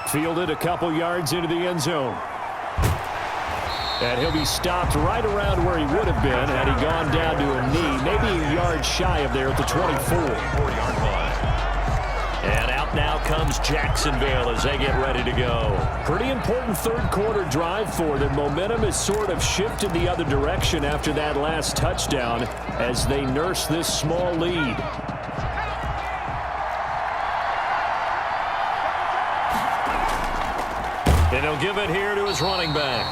Fielded a couple yards into the end zone. And he'll be stopped right around where he would have been had he gone down to a knee, maybe a yard shy of there at the 24. And out now comes Jacksonville as they get ready to go. Pretty important third quarter drive for them. Momentum has sort of shifted the other direction after that last touchdown as they nurse this small lead. And he'll give it here to his running back.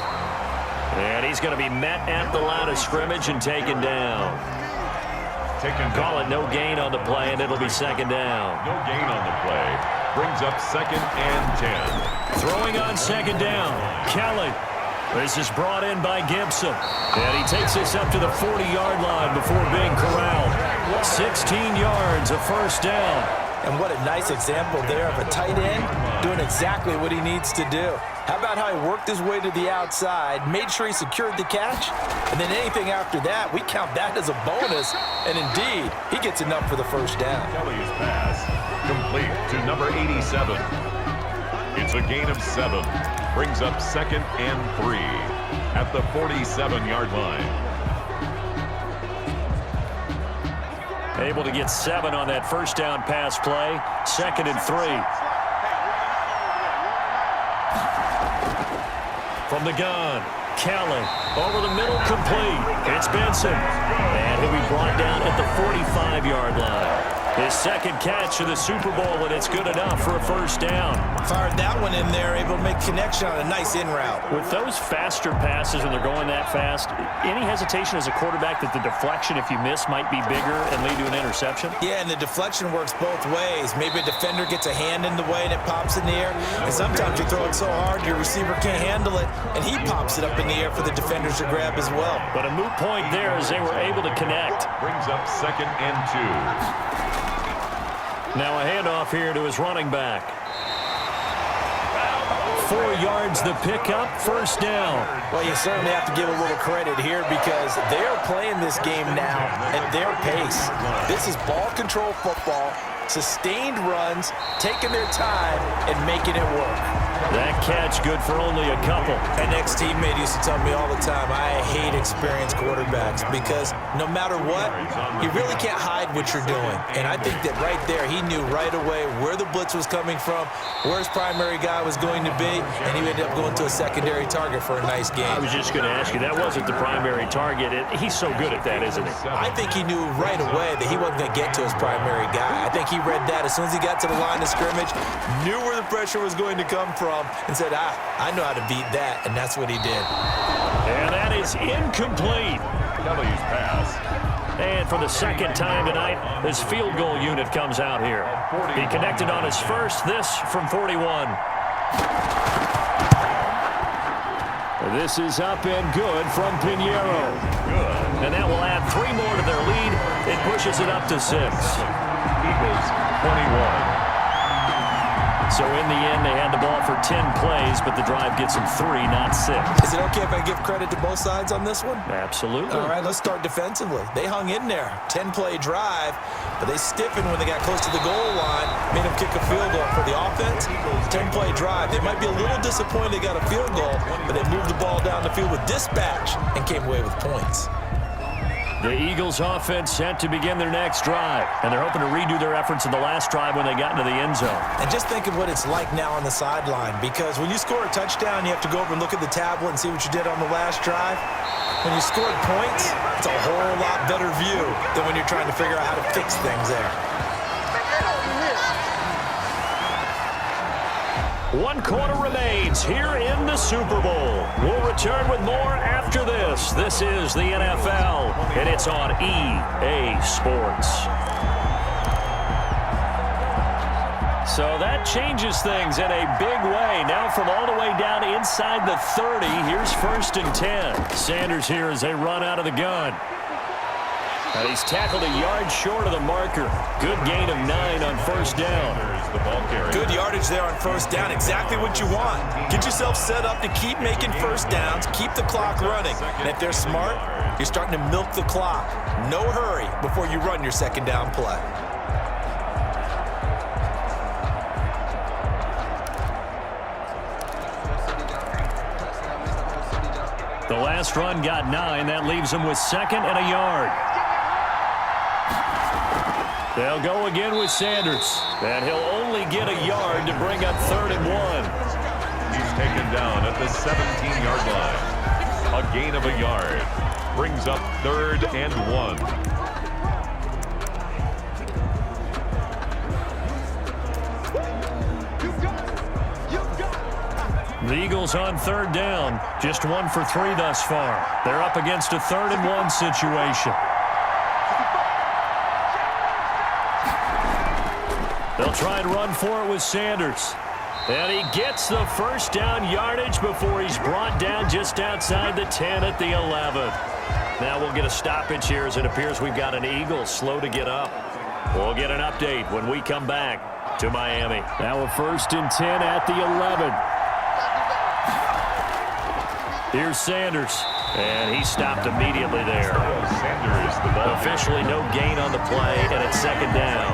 And he's going to be met at the line of scrimmage and taken down. Call it no gain on the play, and it'll be second down. No gain on the play. Brings up 2nd and 10. Throwing on second down. Kelly. This is brought in by Gibson. And he takes this up to the 40-yard line before being corralled. 16 yards, a first down. And what a nice example there of a tight end doing exactly what he needs to do. How about how he worked his way to the outside, made sure he secured the catch, and then anything after that, we count that as a bonus. And indeed, he gets enough for the first down. Kelly's pass complete to number 87. It's a gain of 7. Brings up 2nd and 3 at the 47-yard line. Able to get 7 on that first down pass play. 2nd and 3. From the gun, Kelly over the middle, complete. It's Benson. And he'll be brought down at the 45-yard line. His second catch of the Super Bowl, and it's good enough for a first down. Fired that one in there, able to make connection on a nice in route. With those faster passes when they're going that fast, any hesitation as a quarterback that the deflection, if you miss, might be bigger and lead to an interception? Yeah, and the deflection works both ways. Maybe a defender gets a hand in the way and it pops in the air. And sometimes you throw it so hard your receiver can't handle it, and he pops it up in the air for the defenders to grab as well. But a moot point there as they were able to connect. Brings up 2nd and 2. Now a handoff here to his running back. 4 yards the pickup, first down. Well, you certainly have to give a little credit here because they're playing this game now at their pace. This is ball control football, sustained runs, taking their time and making it work. That catch good for only a couple. An ex-teammate used to tell me all the time, I hate experienced quarterbacks because no matter what, you really can't hide what you're doing. And I think that right there, he knew right away where the blitz was coming from, where his primary guy was going to be, and he ended up going to a secondary target for a nice game. I was just going to ask you, that wasn't the primary target. He's so good at that, isn't he? I think he knew right away that he wasn't going to get to his primary guy. I think he read that as soon as he got to the line of scrimmage, knew where the pressure was going to come from, and said, I know how to beat that, and that's what he did. And that is incomplete. Kelly's pass. And for the second time tonight, his field goal unit comes out here. He connected on his first, this from 41. This is up and good from Pinheiro. And that will add 3 more to their lead. It pushes it up to 6. Eagles 21. So in the end, they had the ball for 10 plays, but the drive gets them 3, not 6. Is it okay if I give credit to both sides on this one? Absolutely. All right, let's start defensively. They hung in there. 10-play drive, but they stiffened when they got close to the goal line, made them kick a field goal. For the offense, 10-play drive. They might be a little disappointed they got a field goal, but they moved the ball down the field with dispatch and came away with points. The Eagles offense set to begin their next drive, and they're hoping to redo their efforts in the last drive when they got into the end zone. And just think of what it's like now on the sideline, because when you score a touchdown, you have to go over and look at the tablet and see what you did on the last drive. When you scored points, it's a whole lot better view than when you're trying to figure out how to fix things there. 1 quarter remains here in the Super Bowl. We'll return with more after this. This is the NFL, and it's on EA Sports. So that changes things in a big way. Now from all the way down inside the 30, here's 1st and 10. Sanders here as they run out of the gun. And he's tackled a yard short of the marker. Good gain of 9 on first down. Good yardage there on first down. Exactly what you want. Get yourself set up to keep making first downs, keep the clock running. And if they're smart, you're starting to milk the clock. No hurry before you run your second down play. The last run got 9. That leaves them with 2nd and a yard. They'll go again with Sanders. And he'll only get a yard to bring up 3rd and 1. He's taken down at the 17-yard line. A gain of a yard. Brings up 3rd and 1. The Eagles on 3rd down. Just 1 for 3 thus far. They're up against a 3rd and 1 situation. They'll try and run for it with Sanders. And he gets the first down yardage before he's brought down just outside the 10 at the 11. Now we'll get a stoppage here as it appears we've got an Eagle slow to get up. We'll get an update when we come back to Miami. Now a 1st and 10 at the 11. Here's Sanders, and he stopped immediately there. Sanders, the ball. Officially no gain on the play, and it's 2nd down.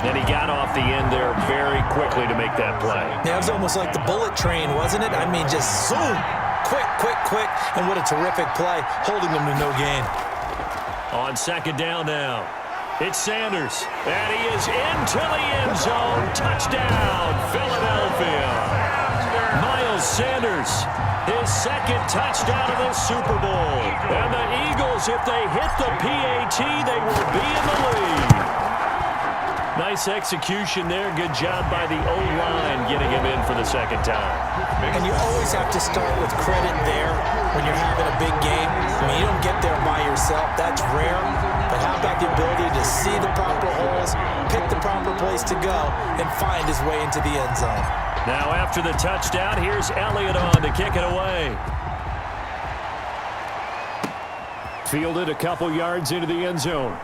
And he got off the end there very quickly to make that play. Yeah, it was almost like the bullet train, wasn't it? I mean, just zoom, quick, quick, quick, and what a terrific play, holding them to no gain. On 2nd down now, it's Sanders, and he is into the end zone. Touchdown, Philadelphia. Miles Sanders. His 2nd touchdown of the Super Bowl. And the Eagles, if they hit the PAT, they will be in the lead. Nice execution there. Good job by the O-line getting him in for the 2nd time. And you always have to start with credit there when you're having a big game. I mean, you don't get there by yourself. That's rare. But how about the ability to see the proper holes, pick the proper place to go, and find his way into the end zone? Now after the touchdown, here's Elliott on to kick it away. Fielded a couple yards into the end zone.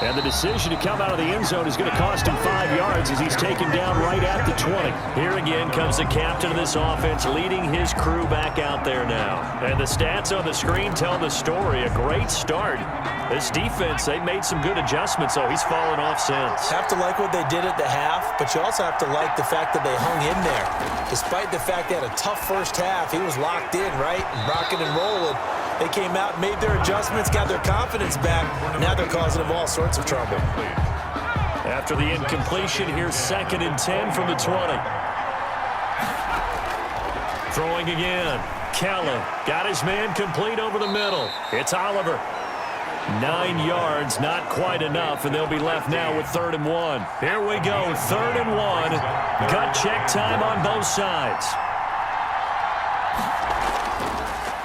And the decision to come out of the end zone is going to cost him 5 yards as he's taken down right at the 20. Here again comes the captain of this offense leading his crew back out there now. And the stats on the screen tell the story. A great start. This defense, they've made some good adjustments, so he's fallen off since. Have to like what they did at the half, but you also have to like the fact that they hung in there. Despite the fact they had a tough first half, he was locked in, right? Rocking and rolling. They came out, made their adjustments, got their confidence back. Now they're causing them all sorts of trouble. After the incompletion, here's 2nd and 10 from the 20. Throwing again. Kelly got his man complete over the middle. It's Oliver. 9 yards, not quite enough, and they'll be left now with 3rd and 1. Here we go, 3rd and 1. Gut check time on both sides.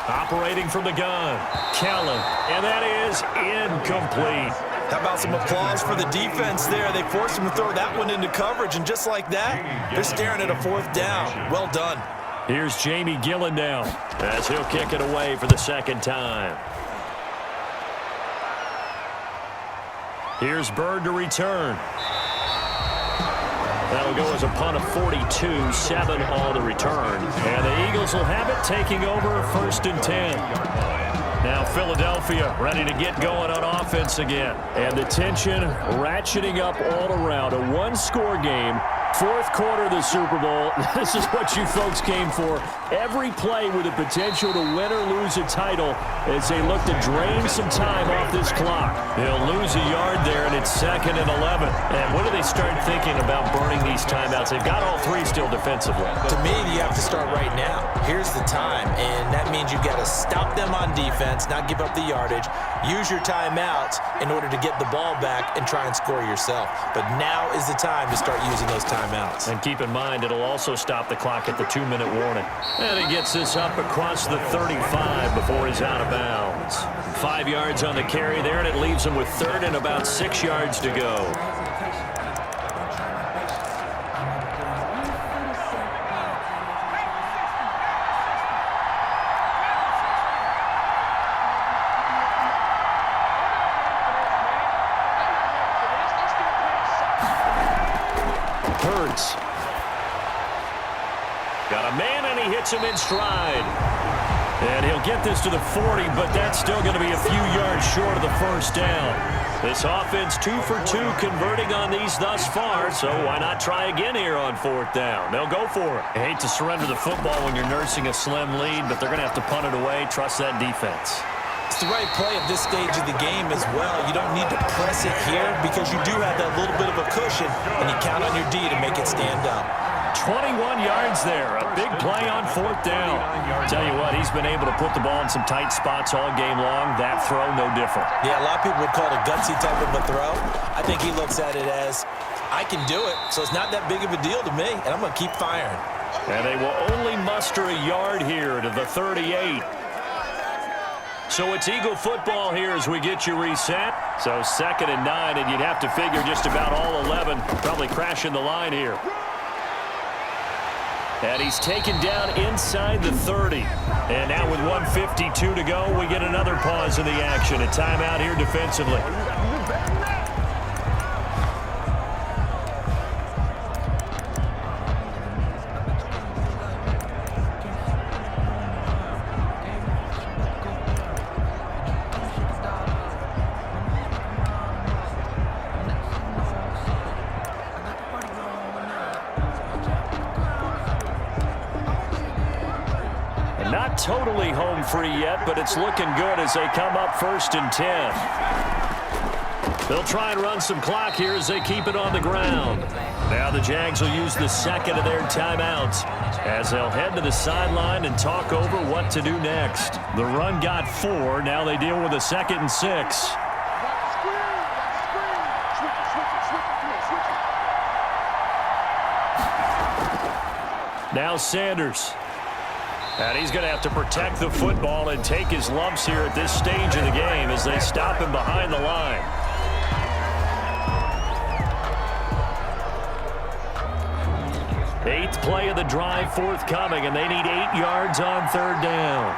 Operating from the gun, Kelly, and that is incomplete. How about some applause for the defense there? They forced him to throw that one into coverage, and just like that, they're staring at a 4th down. Well done. Here's Jamie Gillen now as he'll kick it away for the 2nd time. Here's Bird to return. That'll go as a punt of 42, 7 on the return. And the Eagles will have it, taking over 1st and 10. Now Philadelphia ready to get going on offense again. And the tension ratcheting up all around. A one-score game. 4th quarter of the Super Bowl. This is what you folks came for. Every play with the potential to win or lose a title as they look to drain some time off this clock. They'll lose a yard there, and it's 2nd and 11. And when do they start thinking about burning these timeouts? They've got all 3 still defensively. To me, you have to start right now. Here's the time, and that means you've got to stop them on defense, not give up the yardage, use your timeouts in order to get the ball back and try and score yourself. But now is the time to start using those timeouts. And keep in mind, it'll also stop the clock at the 2-minute warning. And he gets this up across the 35 before he's out of bounds. 5 yards on the carry there, and it leaves him with 3rd and about 6 yards to go. Hurts. Got a man, and he hits him in stride. And he'll get this to the 40, but that's still going to be a few yards short of the 1st down. This offense 2 for 2 converting on these thus far, so why not try again here on 4th down? They'll go for it. I hate to surrender the football when you're nursing a slim lead, but they're going to have to punt it away. Trust that defense. It's the right play at this stage of the game as well. You don't need to press it here because you do have that little bit of a cushion, and you count on your D to make it stand up. 21 yards there. A big play on 4th down. Tell you what, he's been able to put the ball in some tight spots all game long. That throw, no different. Yeah, a lot of people would call it a gutsy type of a throw. I think he looks at it as, I can do it, so it's not that big of a deal to me, and I'm going to keep firing. And they will only muster a yard here to the 38. So it's Eagle football here as we get you reset. So 2nd and 9, and you'd have to figure just about all 11 probably crashing the line here. And he's taken down inside the 30. And now with 1:52 to go, we get another pause in the action. A timeout here defensively. Not totally home free yet, but it's looking good as they come up 1st and 10. They'll try and run some clock here as they keep it on the ground. Now the Jags will use the 2nd of their timeouts as they'll head to the sideline and talk over what to do next. The run got 4. Now they deal with a 2nd and 6. Now Sanders. And he's going to have to protect the football and take his lumps here at this stage of the game as they stop him behind the line. Eighth play of the drive forthcoming, and they need 8 yards on 3rd down.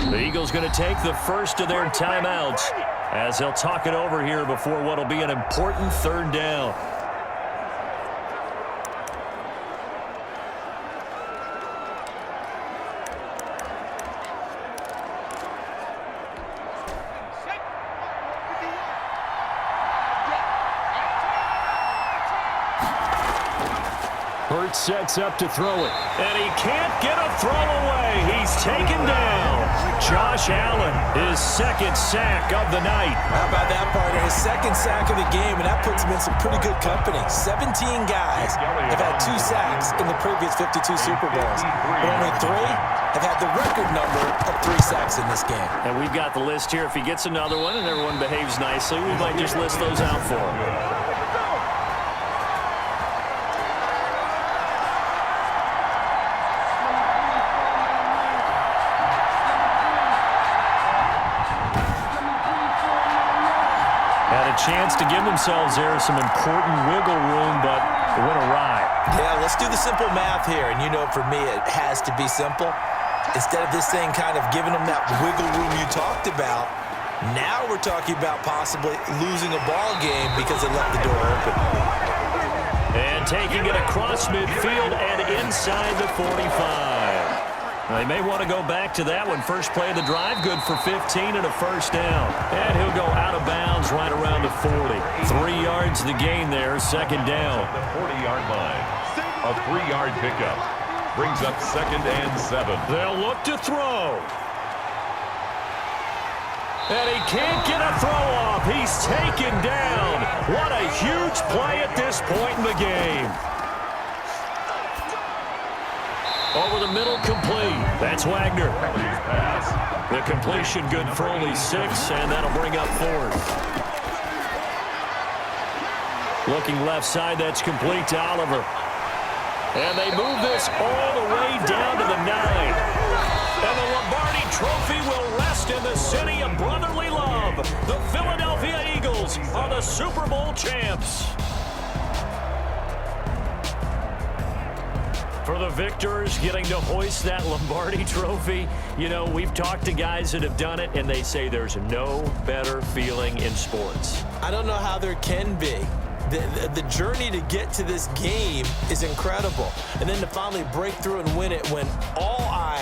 The Eagles going to take the first of their timeouts as they'll talk it over here before what will be an important 3rd down. Hurts sets up to throw it, and he can't get a throw away. He's taken down. Josh Allen, his 2nd sack of the night. How about that, partner? His 2nd sack of the game, and that puts him in some pretty good company. 17 guys have had 2 sacks in the previous 52 Super Bowls, but only 3 have had the record number of 3 sacks in this game. And we've got the list here. If he gets another one and everyone behaves nicely, we might just list those out for him. Chance to give themselves there some important wiggle room, but it went awry. Yeah, let's do the simple math here. And you know, for me, it has to be simple. Instead of this thing kind of giving them that wiggle room you talked about, now we're talking about possibly losing a ball game because they left the door open. And taking it across midfield and inside the 45. Now, they may want to go back to that one. First play of the drive, good for 15 and a 1st down. And he'll go out of bounds right around the 40. 3 yards the gain there, 2nd down. The 40-yard line. A 3-yard pickup. Brings up 2nd and 7. They'll look to throw. And he can't get a throw off. He's taken down. What a huge play at this point in the game. Over the middle, complete. That's Wagner. The completion good for only 6, and that'll bring up 4th. Looking left side, that's complete to Oliver. And they move this all the way down to the 9. And the Lombardi Trophy will rest in the city of brotherly love. The Philadelphia Eagles are the Super Bowl champs. For the victors getting to hoist that Lombardi Trophy, you know, we've talked to guys that have done it, and they say there's no better feeling in sports. I don't know how there can be. the journey to get to this game is incredible. And then to finally break through and win it when all eyes